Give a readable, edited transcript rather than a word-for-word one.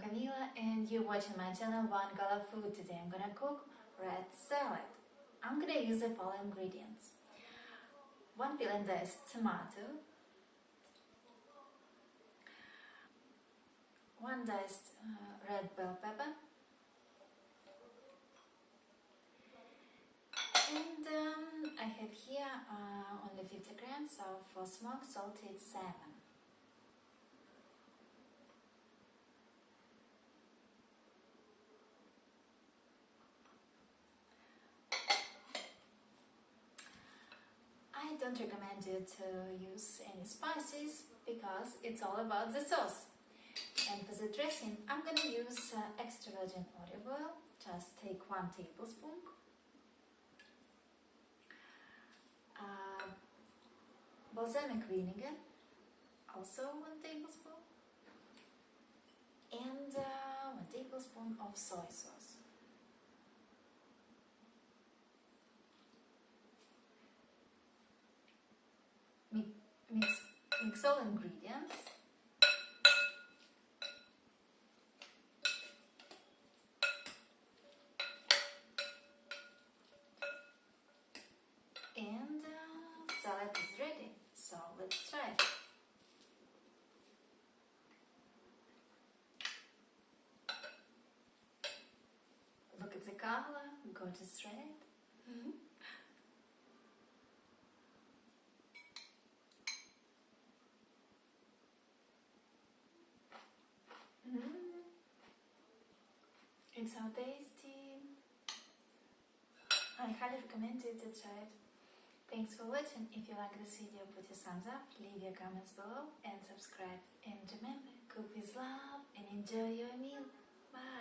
Camila and you're watching my channel One Color Food. Today I'm gonna cook red salad. I'm gonna use the following ingredients: 1 peel and diced tomato, 1 diced red bell pepper, and I have here only 50 grams of smoked salted salmon. I don't recommend you to use any spices because it's all about the sauce. And for the dressing, I'm gonna use extra virgin olive oil. Just take 1 tablespoon. Balsamic vinegar, also 1 tablespoon. And 1 tablespoon of soy sauce. Mix all ingredients. And salad is ready, so let's try it. Look at the color, gorgeous red. It's so tasty. I highly recommend you to try it. Thanks for watching. If you like this video, put your thumbs up, leave your comments below and subscribe. And remember, cook with love and enjoy your meal. Bye!